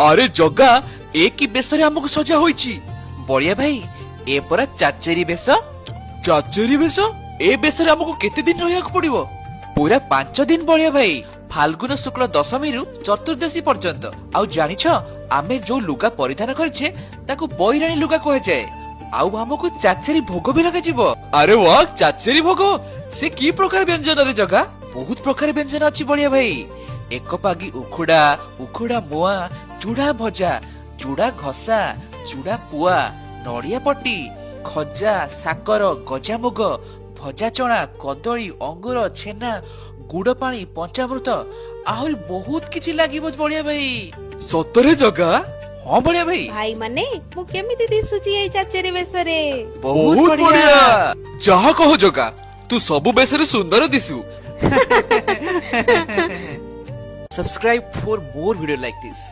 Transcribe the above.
अरे जगा ए की बेसरे हमको सजा होईची बड़िया भाई ए परा चाचेरी बेस चाचेरी बेस ए बेसरे हमको केते दिन रहियाक पड़िबो पूरा 5 दिन बड़िया भाई फाल्गुन शुक्ल दशमी रु चतुर्दशी पर्यंत आउ जानिछ आमे जो लुगा परिधान करछे ताकू बैराणी लुगा कहे जाए आउ हमको चाचेरी भोग भी लगा जीवो अरे वाह चाचेरी भोग से की प्रकार व्यंजन रे जगा बहुत प्रकार व्यंजन अछि बड़िया भाई एक पागी उखुडा उखुडा मुआ चूड़ा भजा चूड़ा घसा चूड़ा पुआ नड़िया पट्टी खजा साकर गजामुग भजा चना कदली अंगूर छेना गुड़ पानी पंचामृत आहरी बहुत किछि लागिबो बड़िया भाई सतरे जगा हां बड़िया भाई भाई माने मु केमिति दिसुची ए चाचेरी बेसरे बहुत बढ़िया जहा कहो जगा तू सबु बेसरे सुंदर दिसु Subscribe for more video like this.